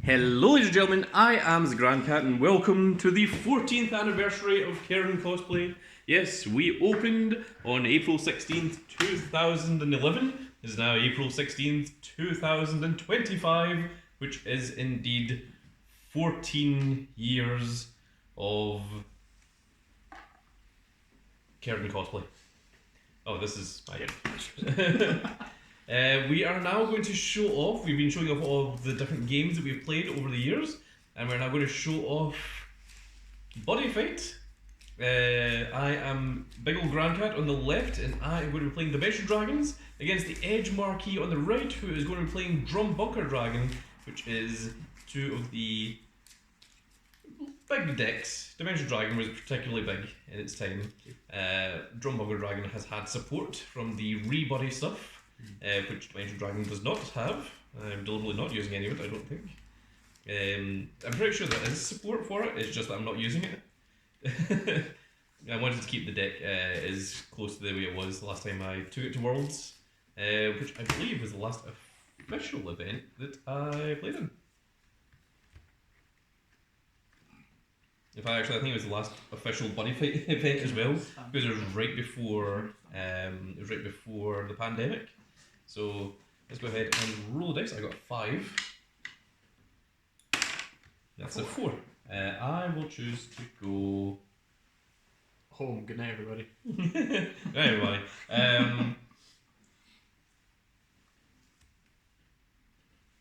Hello ladies and gentlemen, I am the Grand Cat and welcome to the 14th anniversary of Kerd Cosplay. Yes, we opened on April 16th, 2011. It is now April 16th, 2025, which is indeed 14 years of Kerd Cosplay. Oh, this is my we are now going to show off. We've been showing off all of the different games that we've played over the years, and we're now going to show off Buddyfight. I am Big Ol' Grandcat on the left, and I am going to be playing Dimension Dragons against the Edge Marquee on the right, who is going to be playing Drum Bunker Dragon, which is two of the big decks. Dimension Dragon was particularly big in its time. Drum Bunker Dragon has had support from the Rebuddy stuff. Which Dimension Dragon does not have. I'm deliberately not using any of it, I don't think. I'm pretty sure there is support for it, it's just that I'm not using it. I wanted to keep the deck as close to the way it was the last time I took it to Worlds, which I believe was the last official event that I played in. In fact, actually, I think it was the last official Buddyfight event as well, because it was right before the pandemic. So let's go ahead and roll the dice. I got a 5. That's a 4. I will choose to go home. Good night, everybody. Good night, everybody.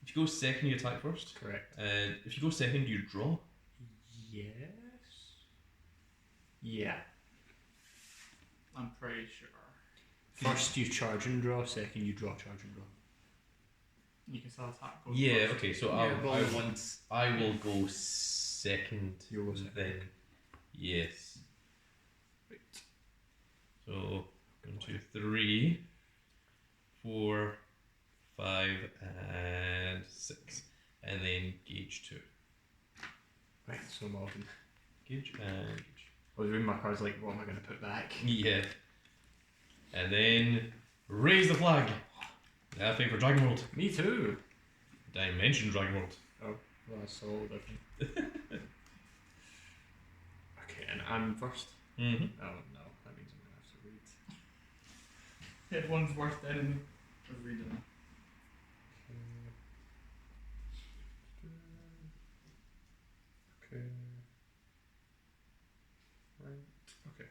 If you go second, you attack first. Correct. If you go second, you draw. Yes. Yeah. I'm pretty sure. First you charge and draw, second you draw, charge and draw. You can still attack. Yeah, okay, so I will go second. You'll go second. Then. Yes. Right. So, 1, 2, 3, 4, 5, and 6. And then gauge 2. Right, so Morgan. Gauge and gauge. I was reading my cards like, what am I going to put back? Yeah. And then raise the flag. I think for Dragon World. Me too. Dimension Dragon World. Oh, well, that's all different. Okay, and I'm first. Mm-hmm. Oh no, that means I'm going to have to read. Hit one's worst enemy of reading. Okay. Right. Okay.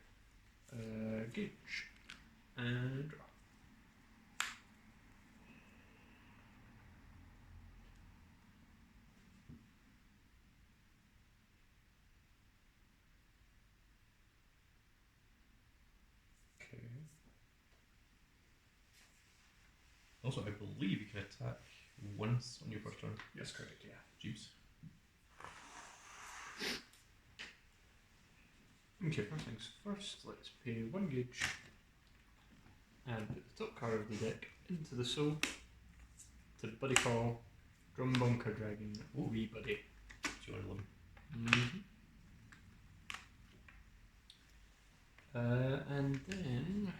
Gauge. And draw. Okay. Also, I believe you can attack once on your first turn. Yes, correct, yeah. Jeeps. Okay, first things first, let's pay 1 gauge and put the top card of the deck into the soul to Buddy Call, Drum Bunker Dragon, Wee Buddy. 211. And then.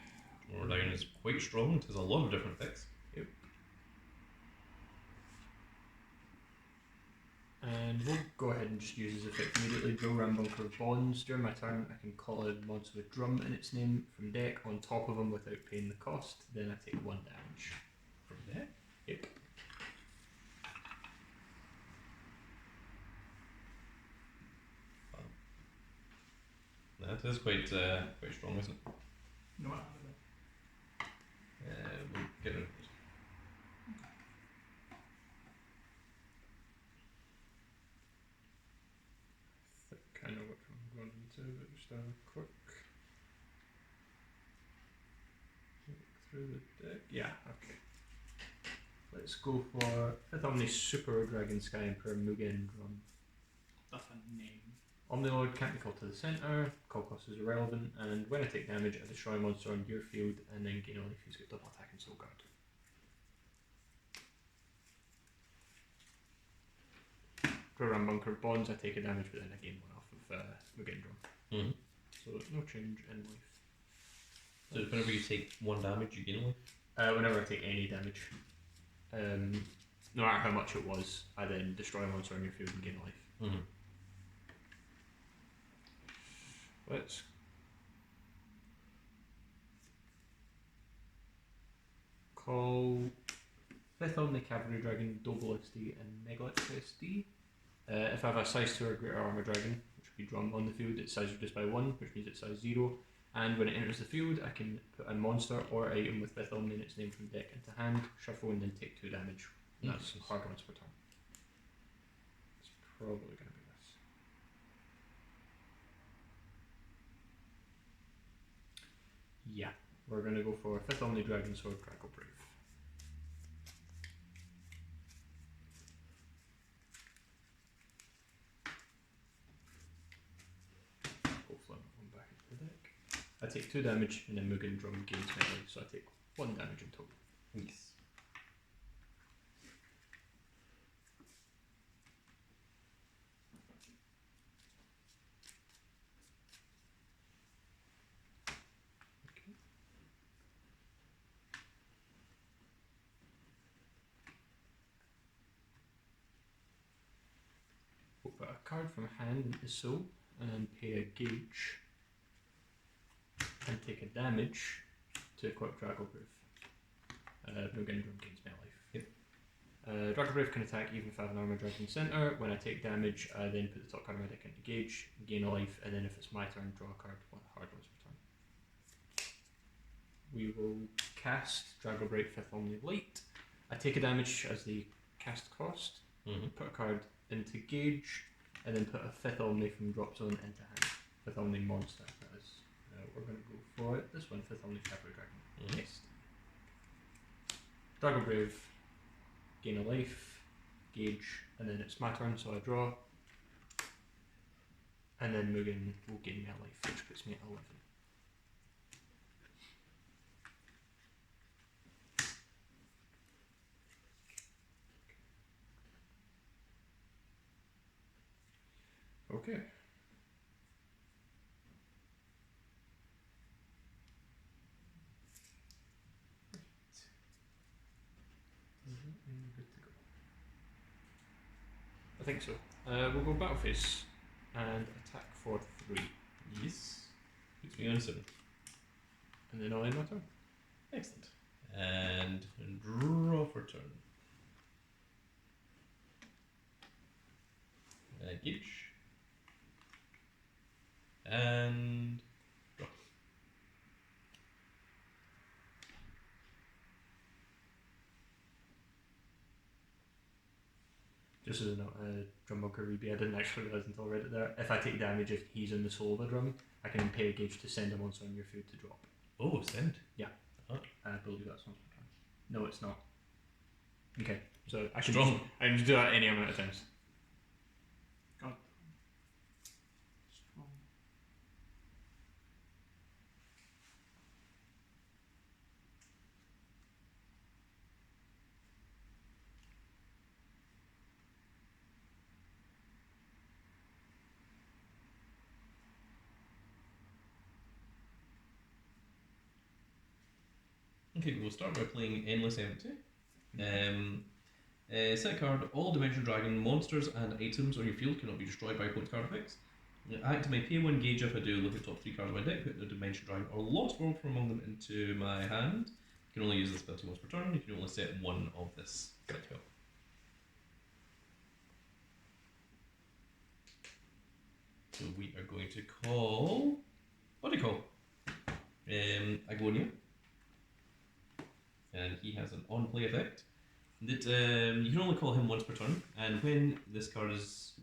Our Dragon is quite strong, it has a lot of different effects. Yep. And we'll go ahead and just use his effect immediately. Draw Rambunker of Bonds. During my turn, I can call a monster with drum in its name from deck on top of him without paying the cost. Then I take 1 damage. From there? Yep. That is quite strong, isn't it? No, I We'll get rid of it. I think I know which one I'm going into, but just a quick look through the deck. Yeah, okay. Let's go for 5th Omni Super Dragon Sky Emperor Mugen Drum. That's a name. Omnilord can't be called to the centre, call cost is irrelevant, and when I take damage, I destroy a monster on your field and then gain all if he's got double attack and soul guard. Draw Rambunker Bonds, I take a damage, but then I gain 1 off of Mugen Drum. Mm-hmm. So no change in life. So whenever you take 1 damage, you gain life? Whenever I take any damage. no matter how much it was, I then destroy a monster on your field and gain a life. Mm-hmm. Let's call 5th Omni Cavalry Dragon, Double SD, and Megalith SD. If I have a size 2 or greater armor dragon, which will be drawn on the field, its size reduced by 1, which means it's size 0. And when it enters the field, I can put a monster or item with 5th Omni and its name from deck into hand, shuffle, and then take 2 damage. And that's hard once per turn. It's probably going to be this. Yeah, we're going to go for 5th Omni Dragon Sword, Crackle Brave. Hopefully I'm going back into the deck. I take 2 damage and then Mugen Drum gains melee, so I take 1 damage in total. Yes. We'll put a card from hand into soul and pay a gauge and take a damage to equip Dragglebrave. Mugen Drum gains melee life. Yep. Dragglebrave can attack even if I have an armor dragon center. When I take damage, I then put the top card of my deck into gauge, gain a life, and then if it's my turn, draw a card, one hard ones per turn. We will cast Dragglebrave 5th Omni Light. I take a damage as the cast cost, put a card into gauge, and then put a 5th Omni from drop zone into hand. 5th Omni monster, that is. We're going to go for it. This one, 5th Omni Cavalry Dragon. Yes. Dragglebrave, gain a life, gauge, and then it's my turn, so I draw. And then Mugen will gain me a life, which puts me at 11. Okay. Good to go. I think so. We'll go battle phase and attack for 3. Yes. Puts me on 7. And then I'll end my turn. Excellent. And draw for turn. Gauge. And draw. Just as a note, Drumbunker Ruby, I didn't actually realise until I read it there. If I take damage if he's in the soul of a drum, I can then pay a gauge to send a monster on your field to drop. Oh, send. Yeah. Oh. I believe that's once per turn. No, it's not. Okay, so I Strong. I can just do that any amount of times. God. Strong. Okay, we'll start by playing Endless Empty. Set a card. All Dimension Dragon monsters and items on your field cannot be destroyed by opponent's card effects. Activate pay 1 gauge if I do. Look at the top 3 cards of my deck, put the Dimension Dragon or Lost World from among them into my hand. You can only use this ability once per turn. You can only set 1 of this. Good. So we are going to call Buddy Call. Agonia. And he has an on-play effect that you can only call him once per turn, and when this card is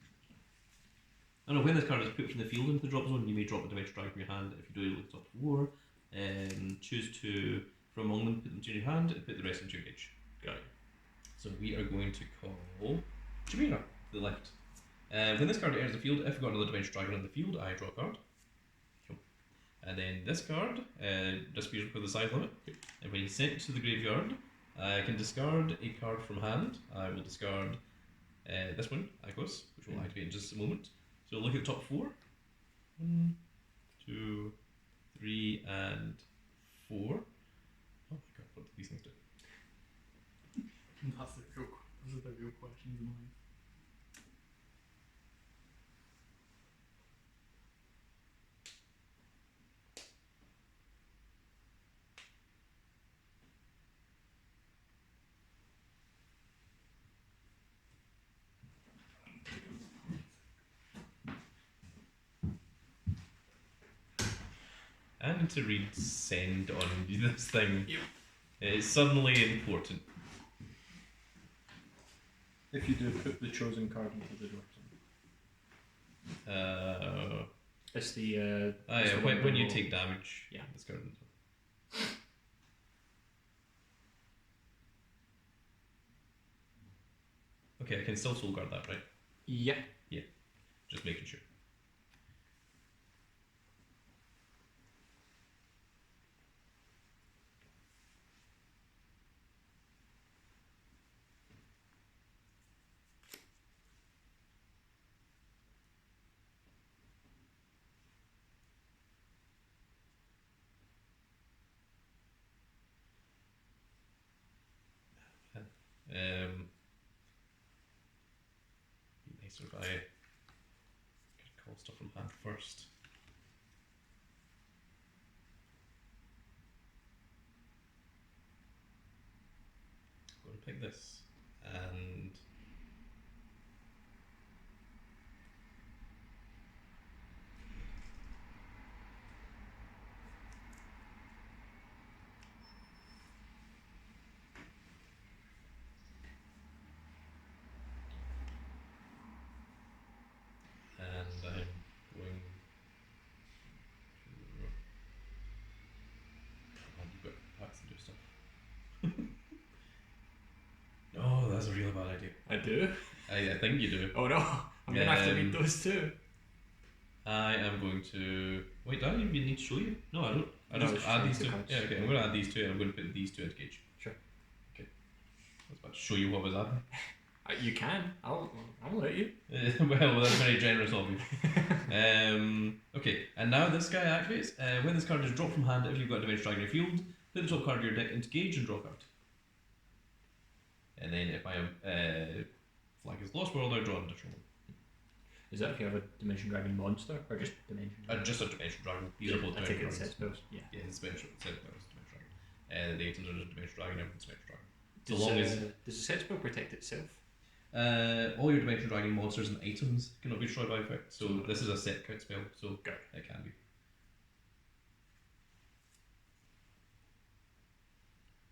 when this card is put from the field into the drop zone, you may drop a Dimension Dragon from your hand. If you do, look at the top of war, choose 2 from among them, put them to your hand, and put the rest into your gauge. Got it. So we are going to call Chimera to the left. When this card enters the field, if I've got another Dimension Dragon on the field, I draw a card. And then this card disappears with the size limit. And when he's sent to the graveyard, I can discard a card from hand. I will discard this one, Icos, which will activate in just a moment. So look at the top 4. 1, 2, 3, and 4. Oh my god, what do these things do? That's the cool. Those are the real questions in life. I need to read send on this thing. Yep. It's suddenly important. If you do, put the chosen card into the drawer. It's the. Yeah, when you take damage. Yeah. This card. Okay, I can still soul guard that, right? Yeah. Just making sure. Be nicer if I could call stuff from hand first. I'm going to pick this and I'm going to you've got packs to do stuff. Oh, that's a really bad idea. I do? I think you do. Oh no! I'm gonna have to read those too. I am going to wait. Do I even need to show you? No, I don't. I No, just it's add showing these two two. cards. Yeah, okay. I'm going to add these two, and I'm going to put these two into Gage. Sure. Okay. I was about to show you what was adding. You can. I'll let you. Well, that's very generous of you. Okay, and now this guy activates. When this card is dropped from hand, if you've got a Dimension Dragon in your field, put the top card of your deck into Gage and draw a card. And then if my flag is Lost World, I draw an additional one. Is that if you have a Dimension Dragon monster or just Dimension Dragon? Just a Dimension Dragon. These are both I take Dimension it Dragons. set spells. Yeah. Yeah, it's Dimension Dragon. The items are just Dimension Dragon, everything's Dimension Dragon. So Does, long as does the set spell protect itself? all your Dimension Dragon monsters and items cannot be destroyed by effect. So this is a set count spell, so Got it can be.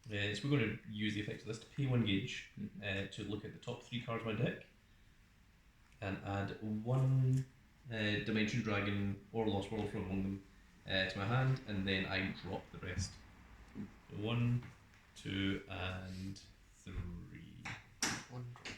So we're going to use the effect of this to pay 1 Gage to look at the top 3 cards of my deck and add 1 Dimension Dragon or Lost World from among them to my hand, and then I drop the rest. So 1, 2, and 3. 1, 2.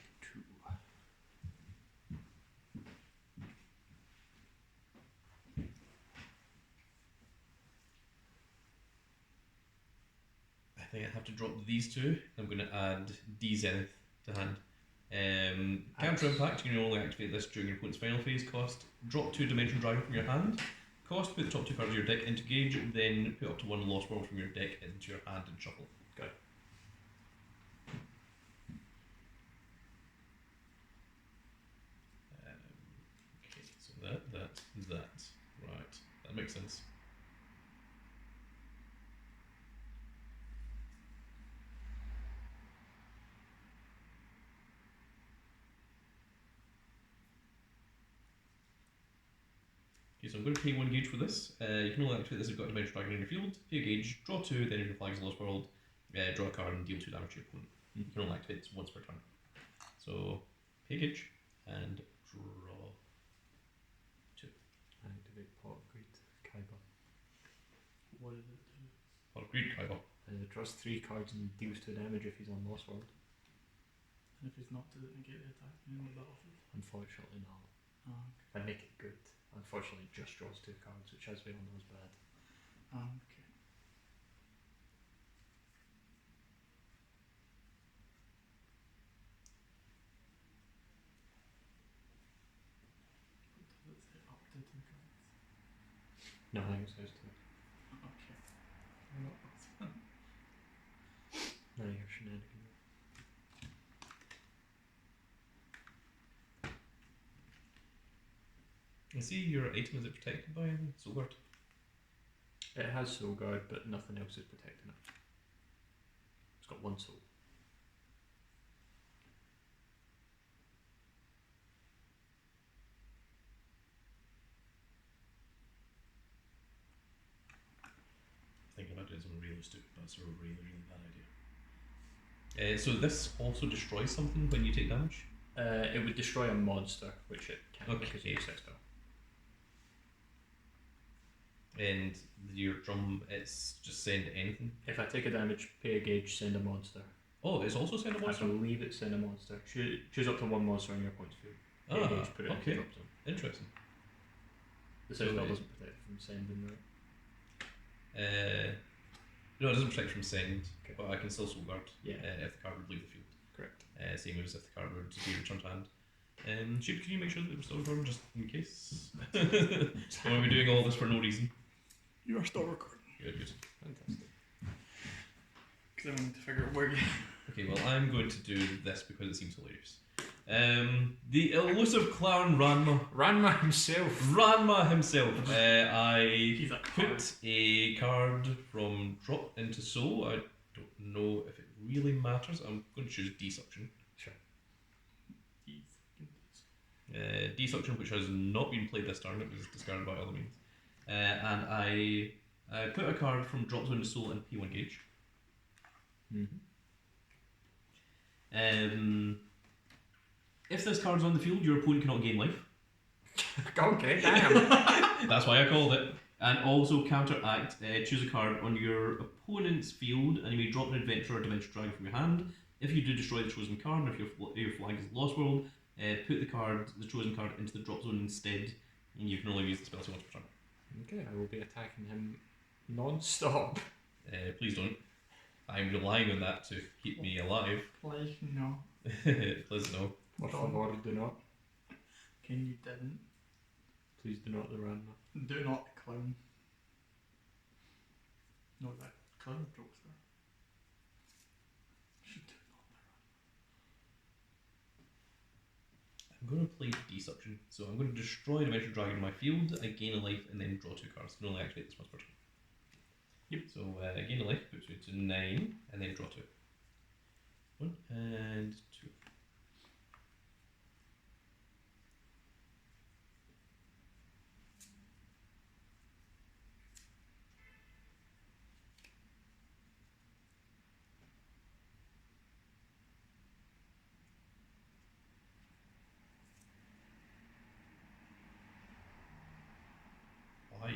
I think I have to drop these 2. I'm going to add D Zenith to hand. Counter impact, you can only activate this during your opponent's final phase. Cost, drop 2 Dimension Dragon from your hand. Cost, put the top 2 cards of your deck into Gage, then put up to 1 Lost World from your deck into your hand and shuffle. Got it. Okay, so that. Right, that makes sense. Okay, so I'm going to pay 1 Gage for this. You can only activate this if you've got a Dimension Dragon in your field. Pay a Gage, draw 2, then if your flag is Lost World, draw a card and deal 2 damage to your opponent. You can only activate this once per turn. So, pay a Gage and draw 2. Activate Pot of Greed, Kaiba. What does it do? Or Greed Kaiba. Draws 3 cards and deals 2 damage if he's on Lost World. And if it's not, does it negate the attack in the battlefield? Unfortunately not. Oh, okay. If I make it good. Unfortunately it just draws 2 cards, which as we all know is bad. Okay. Does it say up to 2 cards? No, I think it says 2. Okay. Well, that's None of your shenanigans. can see your item, is it protected by anything? Soul Guard. It has soul guard, but nothing else is protecting it. It's got one soul. Thinking about doing something really stupid, but it's a really, really bad idea. So this also destroys something when you take damage? It would destroy a monster, which it can't because Okay. it's a spell. And your drum, it's just send anything? If I take a damage, pay a gauge, send a monster. Oh, it's also send a monster? I believe it's send a monster. Choose up to one monster on your points field. Pay a gauge, put it into okay. drop zone. Interesting. The So spell it- doesn't protect from sending, right? No, it doesn't protect from send, Okay. but I can still Soul Guard Yeah. if the card would leave the field. Correct. Same as if the card were to be returned to hand. Sheep, can you make sure that we're still recording just in case? Don't want to be doing all this for no reason. You are still recording. Good, good. Fantastic. Because I wanted to figure out where you. Okay, well, I'm going to do this because it seems hilarious. The elusive clown Ranma. Ranma himself. Ranma himself. I He's a card. put a card from drop into soul. I don't know if it really matters. I'm going to choose Desuction. Sure. Desuction, which has not been played this turn, it was discarded by other means. And I put a card from drop zone to soul and P1 gauge. If this card's on the field, your opponent cannot gain life. Okay, damn. That's why I called it. And also counteract, choose a card on your opponent's field and you may drop an adventure or dimension dragon from your hand. If you do destroy the chosen card, and if your flag is Lost World, put the chosen card into the drop zone instead, and you can only use the spell once per turn. Okay, I will be attacking him non-stop. Please don't. I'm relying on that to keep me alive. Please, no. Please no. Por favor, do not. Can you didn't? Please do not the Ranma. Do not clown. No, that clown jokes there. Should do not. I'm going to play Desuction, so I'm going to destroy Dimension Dragon in my field, I gain a life, and then draw 2 cards. I can only activate this once per turn. Yep. So gain a life, puts me to 9, and then draw 2. 1 and 2. Why?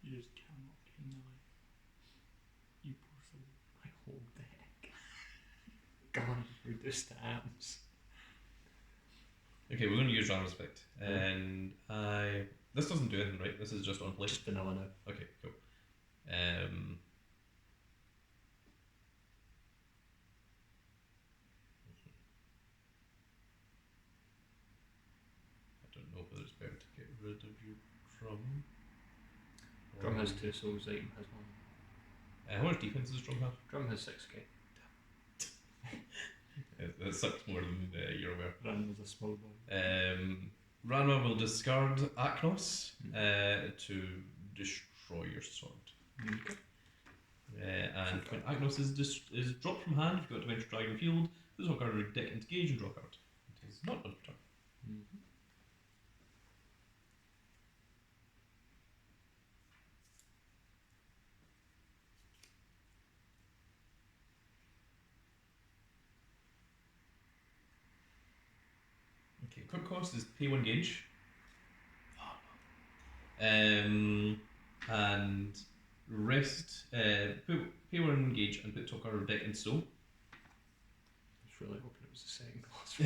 You just cannot gain the life. You poor soul. My whole deck. Gone. Reduced to atoms. Okay, we're going to use Rama's effect. And this doesn't do anything, right? This is just on play. Just vanilla now. Okay, cool. I don't know whether it's better to get rid of your drum. Drum has 2 souls, item has 1. How much defense does drum have? Drum has 6k. That sucks more than you're aware. Ranma's a small boy. Ranma will discard Aknos to destroy your sword. Okay. And when Aknos is dropped from hand, if you've got Dimension Dragon field, this will card your deck into gauge and draw a card. It is not one per turn. Okay, quick cost is pay 1 gauge. And rest, pay 1 gauge and put top card of deck in soul. I was really hoping it was the second class.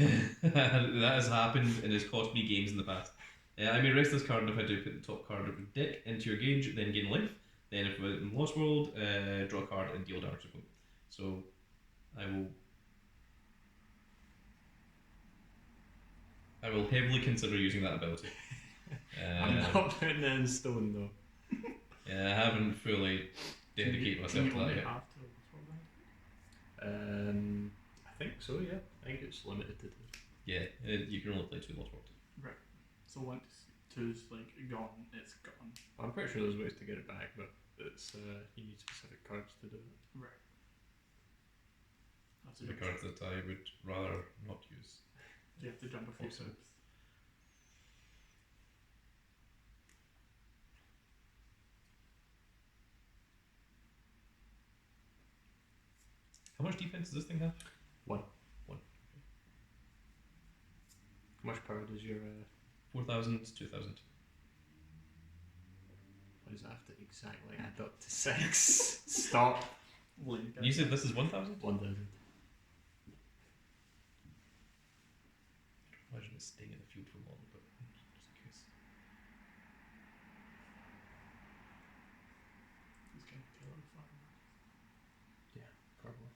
That has happened and has cost me games in the past. I may rest this card, and if I do, put the top card of the deck into your gauge, then gain life. Then if we're in Lost World, draw a card and deal damage to opponent. So I will heavily consider using that ability. I'm not putting it in stone though. Yeah, I haven't fully dedicated myself to that yet. Have to, think so, yeah. I think it's limited to 2. Yeah, you can only play 2 Lost World. Right. So once 2's like gone, it's gone. I'm pretty sure there's ways to get it back, but it's you need specific cards to do it. Right. That's The cards that I would rather not use. You have to jump a few Awesome. steps. How much defense does this thing have? 1. 1. How much power does your 4,000, 2,000. what does that have to exactly add up to 6? Stop. You said this is 1,000? 1,000. Imagine it's staying in the field for long, but just in case. It's going to kill the farmer. Yeah, probably.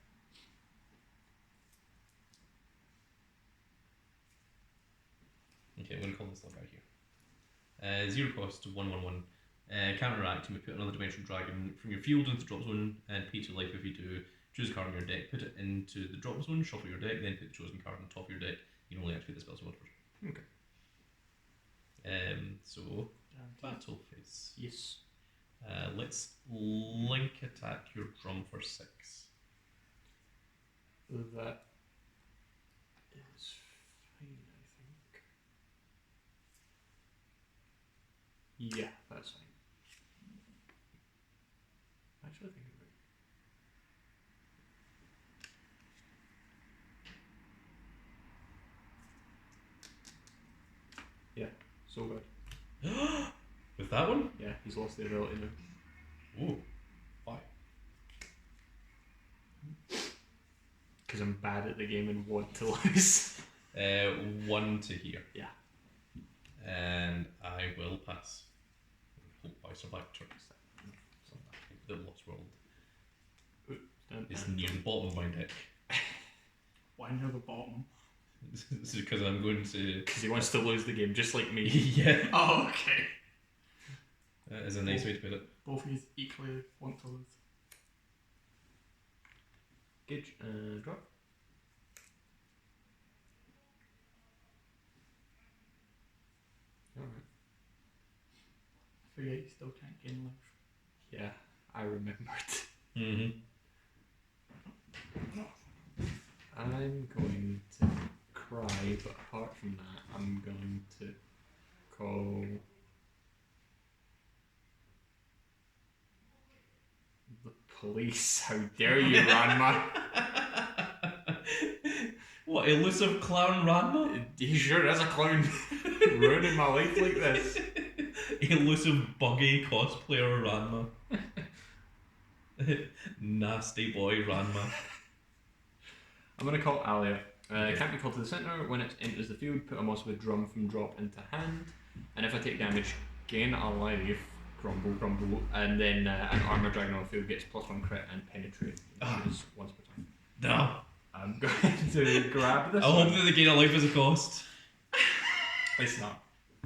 Okay, I'm going to call this little guy here. 0 cost, 1/1/1. Counteract, you may put another dimensional dragon from your field into the drop zone and pay 2 life if you do. Choose a card on your deck, put it into the drop zone, shuffle your deck, then put the chosen card on top of your deck. You can only activate the spells once. Okay. So, Guaranteed. battle phase. Yes. Let's link attack your drum for 6. That is fine, I think. Yeah, that's fine. Actually, I think of it. Yeah, so good. With that one? Yeah, he's lost the ability now. Ooh. Why? Because I'm bad at the game and want to lose. 1 to here. Yeah. And I will pass. Hope I survive turns. The Lost World is near the bottom of my deck. Why near the bottom? This is because I'm going to. Because he wants to lose the game, just like me. Yeah. Oh, okay. That is a nice way to put it. Both of you equally want to lose. Gauge, drop. Alright. Forget you still can't gain life. Yeah, I remembered. Mm-hmm. I'm going to cry, but apart from that, I'm going to call the police. How dare you, Ranma? What, elusive clown Ranma? He sure is a clown. Ruining my life like this. Elusive buggy cosplayer Ranma. Nasty boy Ranma. I'm going to call Alia. Okay. It can't be called to the centre. When it enters the field, put a monster with drum from drop into hand. And if I take damage, gain a life, grumble, grumble, and then an armor dragon on the field gets +1 crit and penetrate, which is once per turn. No. I'm going to grab this I one. hope that the gain of life is a cost. It's not.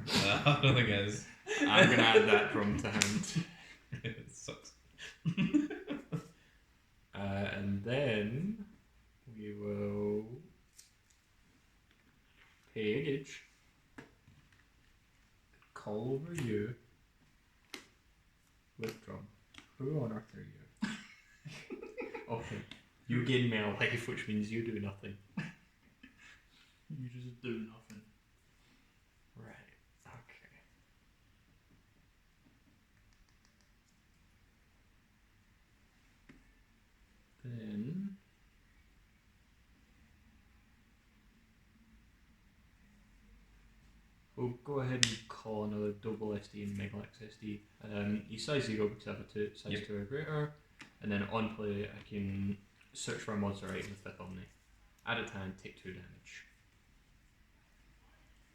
I don't think it is. I'm going to add that drum to hand. It sucks. And then we will pay a gauge, call over you with drum. Who on earth are you? Okay, you gain me a life, which means you do nothing. You just do nothing. Right, okay. Then we'll go ahead and call another double SD and Megalax SD. He's size 0 because I have a size Yep. 2 or greater. And then on play, I can search for a monster item with 5th Omni. Add it to hand, take 2 damage.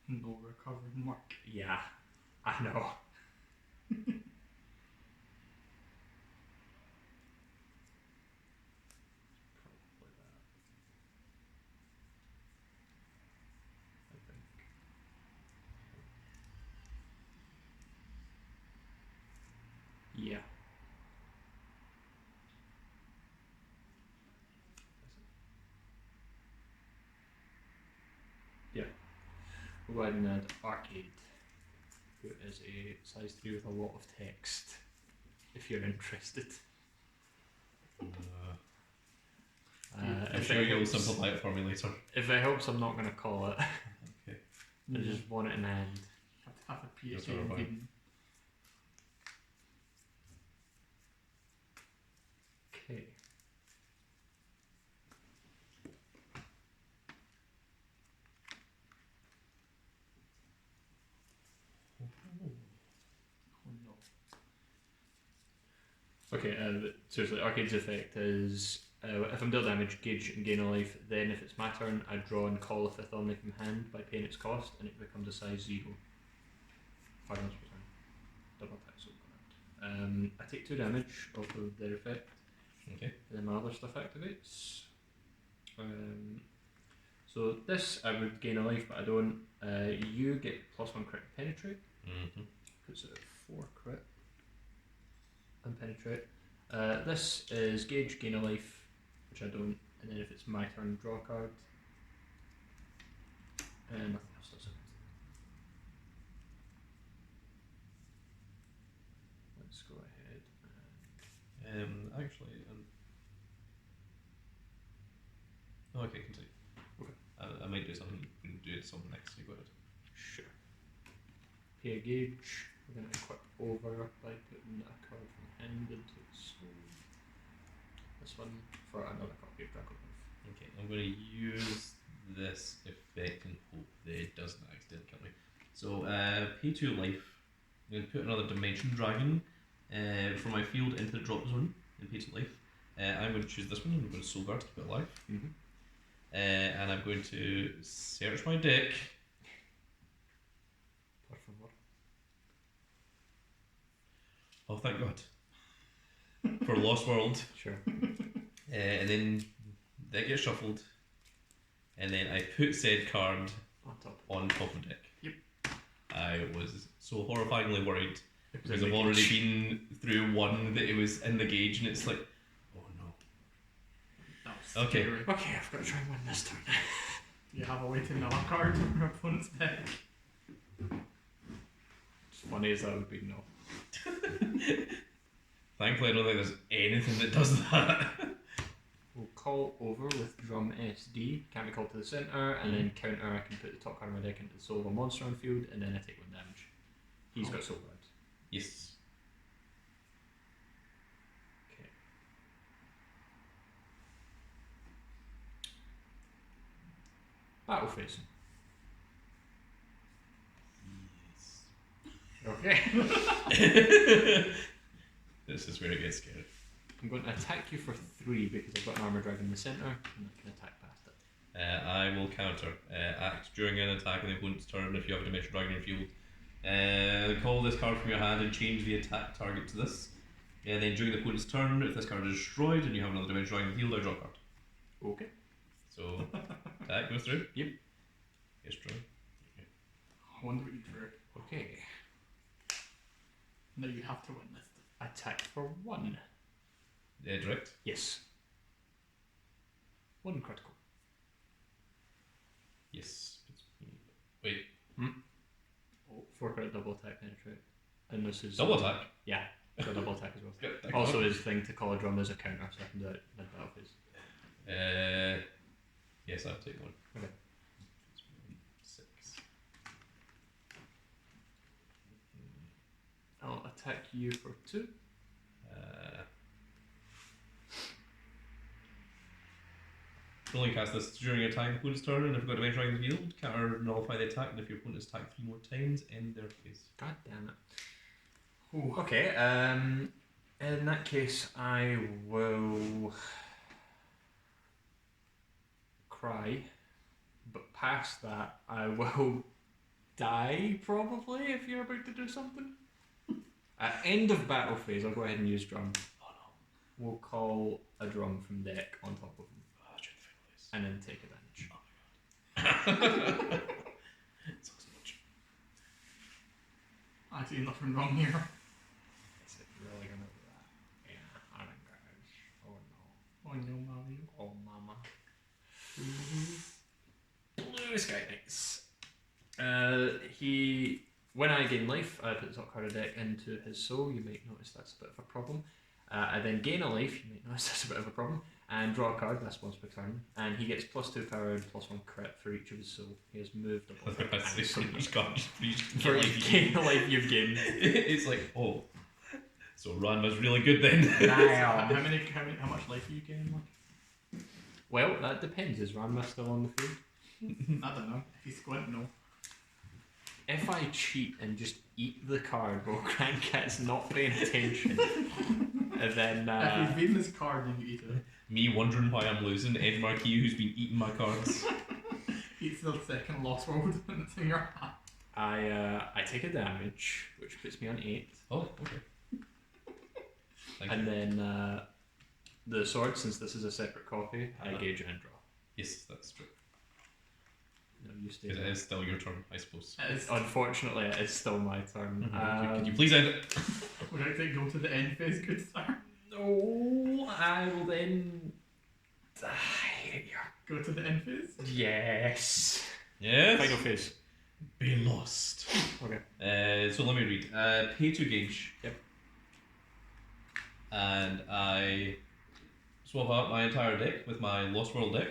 No recovering work. Yeah, I know. Probably that. I think. Yeah. we'll go ahead and add Arcade, who is a size 3 with a lot of text, if you're interested. I'm If sure it you'll helps- simplify it for me later. If it helps, I'm not going to call it. Okay. I just want it in hand. Have to have a That's PhD in horrifying. hidden. Okay. Oh no. Okay, seriously, Arcade's effect is if I'm dealt damage, gauge and gain a life, then if it's my turn, I draw and call a 5th Omni from hand by paying its cost, and it becomes a size 0. 5 rounds per turn. Double attack, so correct. I take 2 damage off of their effect, Okay. and then my other stuff activates. So this, I would gain a life, but I don't. You get +1 crit penetrate. Mm-hmm. Puts it at 4 crit and penetrate. This is gauge, gain a life, which I don't, and then if it's my turn, draw a card. And nothing else does it. Let's go ahead and Actually, oh, okay, continue. Okay. I might do something. You can do something next. You go ahead. sure. Pay a gauge. We're going to equip over by putting a card from hand into the soul. This one for another copy of Dragon Life. Okay, I'm going to use this effect and hope that it doesn't accidentally kill me. So, pay 2 life. I'm going to put another Dimension Dragon from my field into the drop zone and pay 2 life. I'm going to choose this one. I'm going to Soul Guard to put alive. And I'm going to search my deck. Por favor. Oh, thank God. For Lost World. Sure. And then that gets shuffled. And then I put said card On top. on top of the deck. Yep. I was so horrifyingly worried It was because in I've the already gauge. been through one that it was in the gauge and it's like, oh no. That was Okay. scary. Okay, I've got to try and win this turn. You have a way to null a card from your opponent's deck. As funny as that would be, no. Thankfully I don't think there's anything that does that. We'll call over with Drum SD, can't be called to the centre, and then counter I can put the top card of my deck into the soul of a monster on field, and then I take 1 damage. He's got soul guard. Yes. Okay. Battle phase. Okay. This is where it gets scary. I'm going to attack you for 3 because I've got an armor dragon in the centre, and I can attack past it. I will counter. Act during an attack on the opponent's turn if you have a Dimension Dragon in your field. Call this card from your hand and change the attack target to this. And then during the opponent's turn, if this card is destroyed and you have another Dimension Dragon in the field, I draw a card. Okay. So, attack goes through? Yep. Yes, draw. I wonder what you drew. Okay. Now you have to win this. Attack for 1. Direct. Yes. 1 critical. Yes. Wait, Oh, 4 crit double attack penetrate. And this is double attack? Yeah, got double attack as well. Good, thank Also, God. his thing to call a drum as a counter, so I can do it in battle phase. Yes, I'll take 1. Okay. 6. I'll attack you for 2. Only cast this during your attack opponent's turn, and if you've got a Dimension Dragon in the field, counter nullify the attack, and if your opponent is attacked 3 more times, end their phase. God damn it. Ooh. Okay, in that case, I will cry, but past that, I will die probably if you're about to do something. At end of battle phase, I'll go ahead and use drum. Oh no. We'll call a drum from deck on top of him, Oh, I shouldn't fail this. and then take advantage. So much. I see nothing wrong here. Is it really gonna do that? Yeah, I'm engaged. Oh no. Oh no, Mario. Oh mama. Blue Sky Knights. When I gain life, I put the top card of the deck into his soul. You might notice that's a bit of a problem. I then gain a life. You might notice that's a bit of a problem. And draw a card. That's once per turn. And he gets +2 power and +1 crit for each of his soul. He has moved I was above about to say, each card, for each gain a life you've gained. It's like, oh, so Ranma's really good then. How much life are you getting? Like? Well, that depends. Is Ranma still on the field? I don't know. If you squint, no. If I cheat and just eat the card while Grandcat's not paying attention, and then if you've beaten this card, then you eat it. Me wondering why I'm losing, Ed Marquis who's been eating my cards. Eats the second Lost World and it's in your hand. I take a damage, which puts me on 8. Oh, okay. Thank And you. then the sword, since this is a separate copy, I gauge and draw. Yes, that's true. No, you stay. It is still your turn, I suppose. Unfortunately, it is still my turn. Could you please end it? Would I say go to the end phase, good sir? No, I will then die here. Go to the end phase? Yes. Yes? Final phase. Be lost. Okay. So let me read. Pay to gauge. Yep. And I swap out my entire deck with my Lost World deck,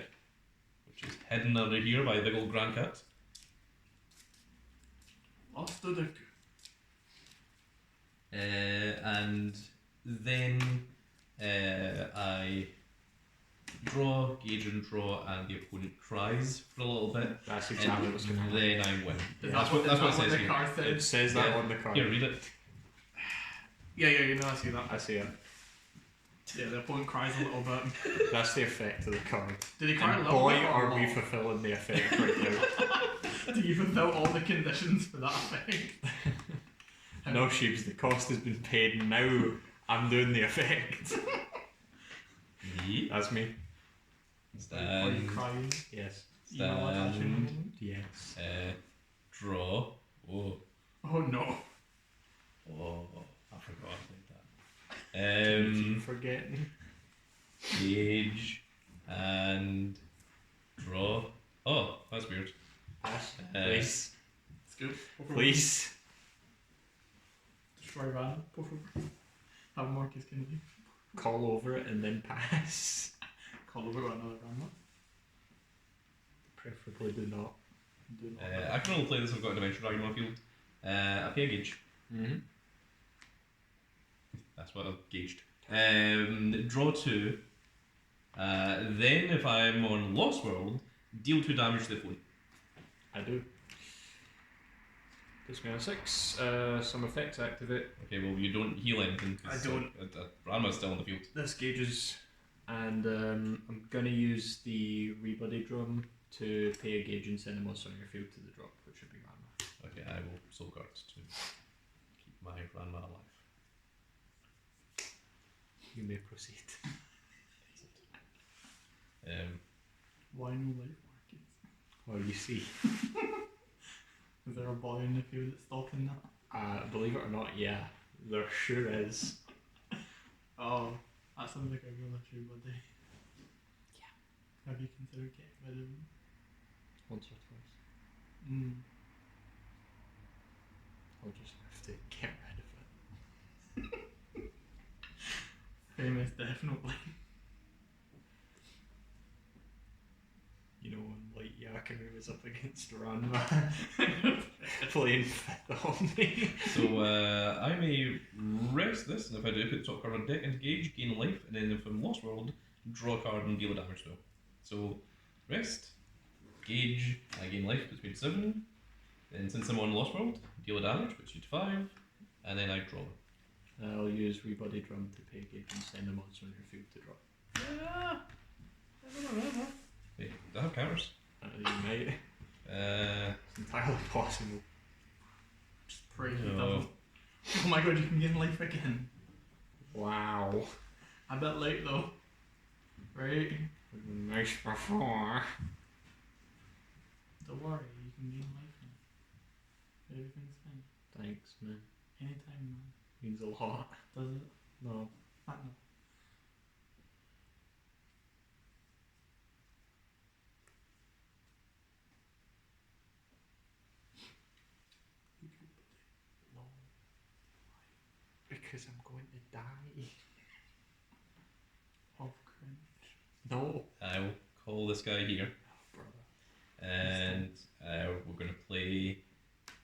which is hidden under here by a big old Grandcat. Lost the deck. And then I draw, gauge and draw, and the opponent cries for a little bit. That's exactly what's going to happen. Then I win. Is That's that what it says the here. card says? It says that Yeah. on the card. Here, read it. Yeah, you know, I see that. I see it. Yeah, the opponent cries a little bit. That's the effect of the card. Did he cry a And little boy, bit? or are a we lot? fulfilling the effect right now. Do you fulfill all the conditions for that effect? No, Sheebs, the cost has been paid. Now I'm doing the effect. Me. That's me. Are you crying? Yes. You know what I should know? Yes. Draw. Oh. Oh no. Oh, I forgot I played that. Keep forgetting. Gauge and draw. Oh, that's weird. Pass. Please. Scoop. Please. Destroy random. Go for it. Have Marcus Kennedy. Call over it and then pass. Call over another random. Preferably do not. Do not. I can only play this if I've got a Dimension Dragon on field. I pay a gauge. Mm-hmm. That's what I've gauged. Draw 2. Then, if I'm on Lost World, deal 2 damage to the opponent. I do. Puts me on 6. Some effects activate. Okay, well, you don't heal anything. 'cause, I don't. Ranma's still on the field. This gauges, and I'm gonna use the Rebuddy drum to pay a gauge and send a monster on your field to the drop, which should be Ranma. Okay, I will soul cards to keep my Ranma alive. You may proceed. Why no life Marcus? Well, you see, Is there a boy in the field that's stopping that? believe it or not, yeah, there sure is. Oh, that sounds like a real issue, buddy. Yeah. Have you considered getting rid of him? Once or twice. Mm. I'll just have to get rid of it. Famous, definitely. You know, when Light Yakinu was up against Ranma, playing fit on me. So, I may rest this, and if I do, put top card on deck, engage, gain a life, and then if I'm Lost World, draw a card and deal a damage to it. So, rest, gauge, I gain life, puts me at 7. Then, since I'm on Lost World, deal a damage, puts you to 5, and then I draw. I'll use Rebuddy drum to pay a gauge and send a monster on your field to drop. Yeah. Wait, do I have counters? You might. It's entirely possible. Just pray he No. doesn't. Oh my god, you can gain life again. Wow. A bit late though. Right? Nice before. Don't worry, you can gain life now. Everything's fine. Thanks, man. Anytime, man. Means a lot. Does it? No. I know. Because I'm going to die. Of cringe. No. I will call this guy here, Brother. and we're going to play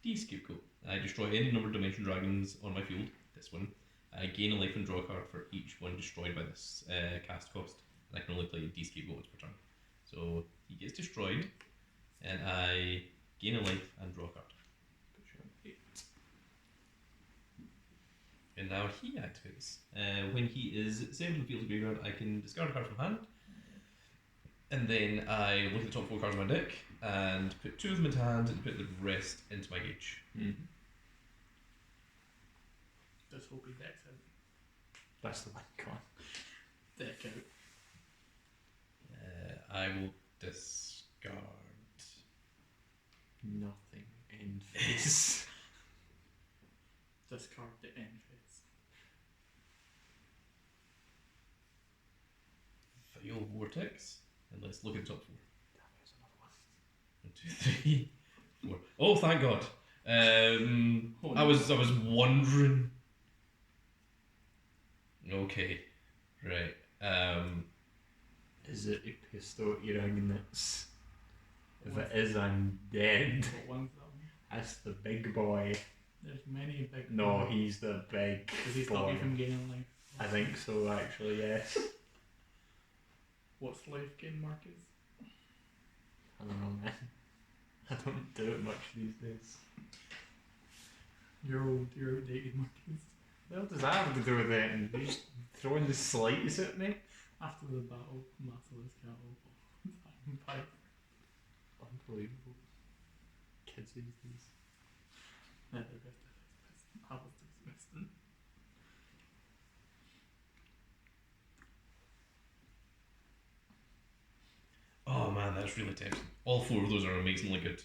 D-Scapegoat. I destroy any number of Dimension Dragons on my field, this one. I gain a life and draw a card for each one destroyed by this cast cost, and I can only play D-Scapegoat once per turn. So he gets destroyed, and I gain a life and draw a card. Put you on 8. And now he activates. When he is sent from the field to graveyard, I can discard a card from hand. And then I look at the top 4 cards of my deck and put 2 of them into hand and put the rest into my gauge. Just hope he decks out. That's the one con. Deck out. I will discard. Nothing in face. Discard the end phase. Fail Vortex. And let's look at the top 4. There's another one. 1, 2, 3, 4. Oh, thank God. I was wondering. Okay, right. Is it a pistol Ignis? If it is, I'm dead. What one's that one? That's the big boy. There's many big. No, he's the big Does he stop boy. you from gaining life? I think so, actually, yes. What's life gain markers? I don't know, man. I don't do it much these days. You're outdated markers. What does that have to do with it? And you're just throwing the slights at me? After the battle, Masterless Cattle. Time pipe. Unbelievable. Kids these days. Yeah, they're best. Alistair's best. Oh man, that's really tempting. All 4 of those are amazingly good.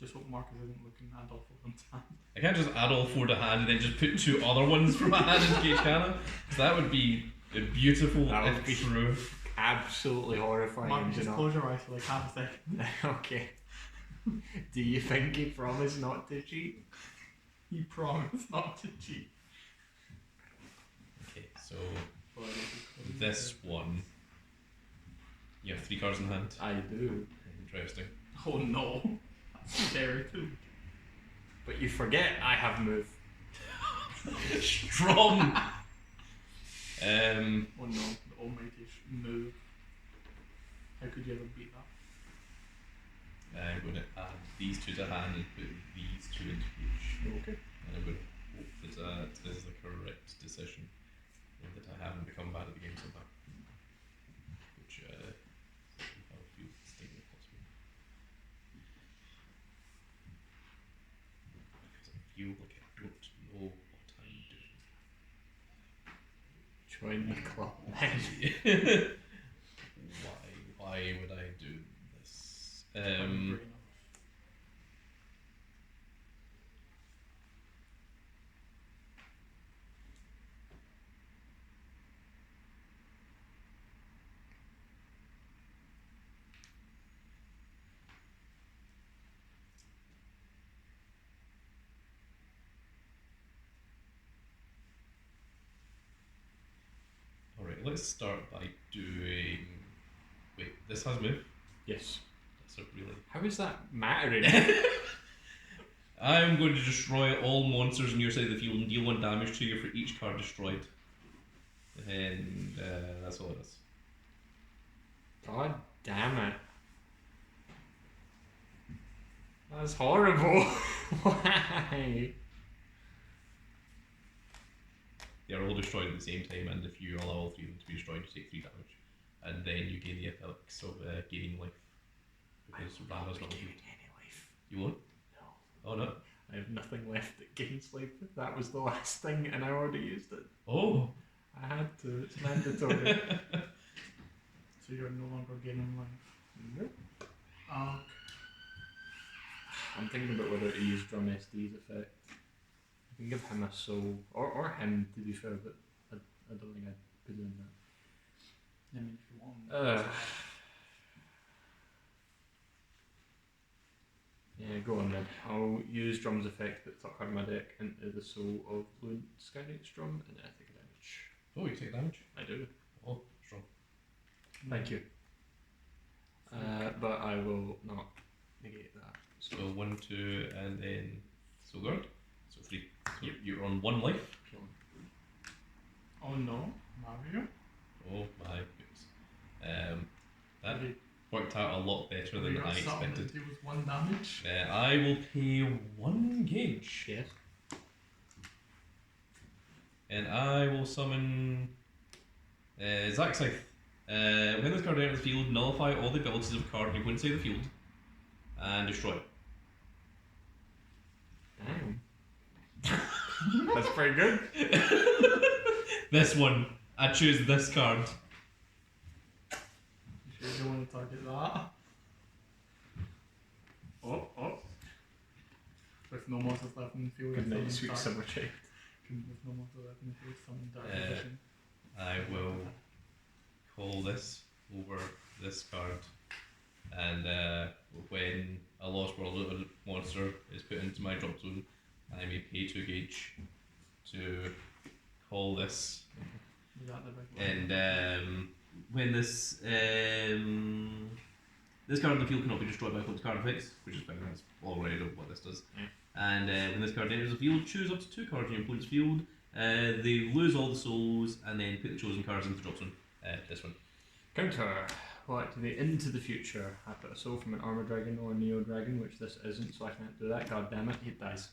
Just hope Marcus isn't looking at all 4 of them to hand. I can't just add all 4 to hand and then just put 2 other ones from my hand into Gage Cannon. Because that would be beautiful That would if be true. Absolutely horrifying. Marcus, do just not- close your eyes for like half a second. Okay. Do you think he promised not to cheat? He promised not to cheat. Okay, so But I guess he couldn't. this one. You have 3 cards in hand. I do. Interesting. Oh no. That's scary too. But you forget I have move. Strong! Oh no, the almighty move. How could you ever beat that? I'm going to add these 2 to hand and put these 2 into each. Okay. And I'm going to hope that that is the correct decision. And that I haven't become bad at the game somehow. Which, I feel distinctly possible. Because I feel like I don't know what I'm doing. Join the club, man. Why would I do this? Brain off. Alright, let's start by doing. Wait, this has move? Yes. That's a really. How is that mattering? I'm going to destroy all monsters on your side of the field and deal 1 damage to you for each card destroyed. And that's all it is. God damn it. That's horrible. Why? They are all destroyed at the same time, and if you allow all 3 of them to be destroyed, you take 3 damage. And then you gain the effects of gaining life. Because Rava's not giving healed. any life. You won't? No. Oh no. I have nothing left that gains life. That was the last thing and I already used it. Oh! I had to. It's mandatory. So you're no longer gaining life. Nope. Oh, I'm thinking about whether to use Drum SD's effect. I can give him a soul. Or him, to be fair, but I don't think I'd be doing that. I mean, if you want. Yeah, Go on then. I'll use Drum's effect, put the top card of my deck into the soul of Fluent Skyknight's Drum, and then I take a damage. Oh, you take damage? I do. Oh, strong. Thank you. But I will not negate that. So 1, 2, and then Soul Guard. So 3. So you're on 1 life. Kill him. Oh no, Mario. Oh my goodness. That Okay, worked out a lot better we than got I something expected. that deals 1 damage. I will pay 1 gauge. Yes. And I will summon Zack Scythe. When this card enters the field, nullify all the abilities of a card on your opponent's side of the field and destroy it. Damn. That's pretty good. This one. I choose this card. You sure you don't want to target that? Oh. With no monsters left in the field. Good night, summon sweet dark- summer child. With no monsters left in the field, summon dark Uh, vision. I will call this over this card. And when a Lost World monster is put into my drop zone, I may pay 2 gauge to call this. Is that the big one? And when this card on the field cannot be destroyed by opponent's card effects, which is fine, that's already what this does. Yeah. And when this card enters the field, choose up to 2 cards in your opponent's field. They lose all the souls and then put the chosen cards into the drop zone. This one. Counter. Well, activate into the future. I put a soul from an Armor Dragon or a Neo Dragon, which this isn't, so I can't do that. God damn it, it dies.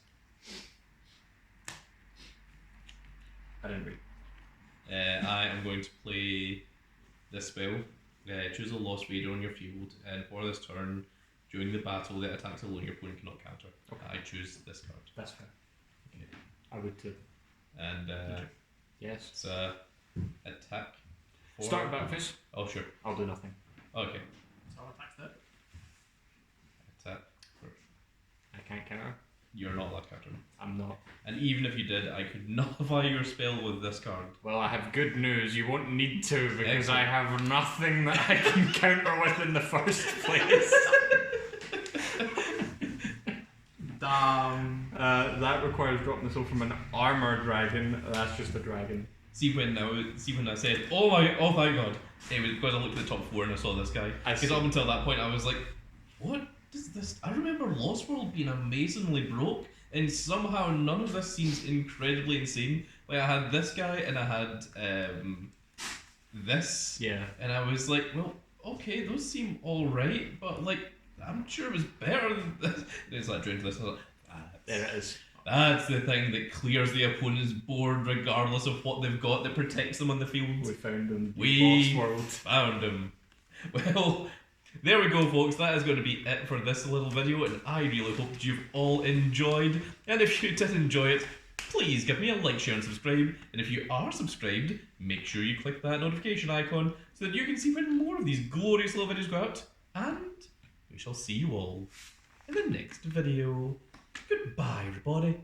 I didn't read. I am going to play this spell. Choose a Lost Raider on your field, and for this turn, during the battle, that attacks alone your opponent cannot counter. Okay. I choose this card. That's fair. Okay. I would too. And Yes. it's attack. For... Start battle phase. Oh, sure. I'll do nothing. Okay. So I'll attack that. Attack first. I can't counter. You're not allowed to counter. I'm not. And even if you did, I could nullify your spell with this card. Well, I have good news. You won't need to because I Excellent. have nothing that I can counter with in the first place. Damn. That requires dropping the soul from an Armor Dragon. That's just a dragon. See when I said, oh thank God. It was because I looked at the top 4 and I saw this guy. I Because see. up until that point I was like, what is this? I remember Lost World being amazingly broke, and somehow none of this seems incredibly insane. Like I had this guy and I had this, Yeah. and I was like, well, okay, those seem alright, but like I'm sure it was better than this. It's like drawing to this. I was like, There it is. that's the thing that clears the opponent's board regardless of what they've got that protects them on the field. We found him. We Lost World. found him. Well, there we go, folks. That is going to be it for this little video, and I really hope you've all enjoyed. And if you did enjoy it, please give me a like, share, and subscribe. And if you are subscribed, make sure you click that notification icon so that you can see when more of these glorious little videos go out. And we shall see you all in the next video. Goodbye, everybody.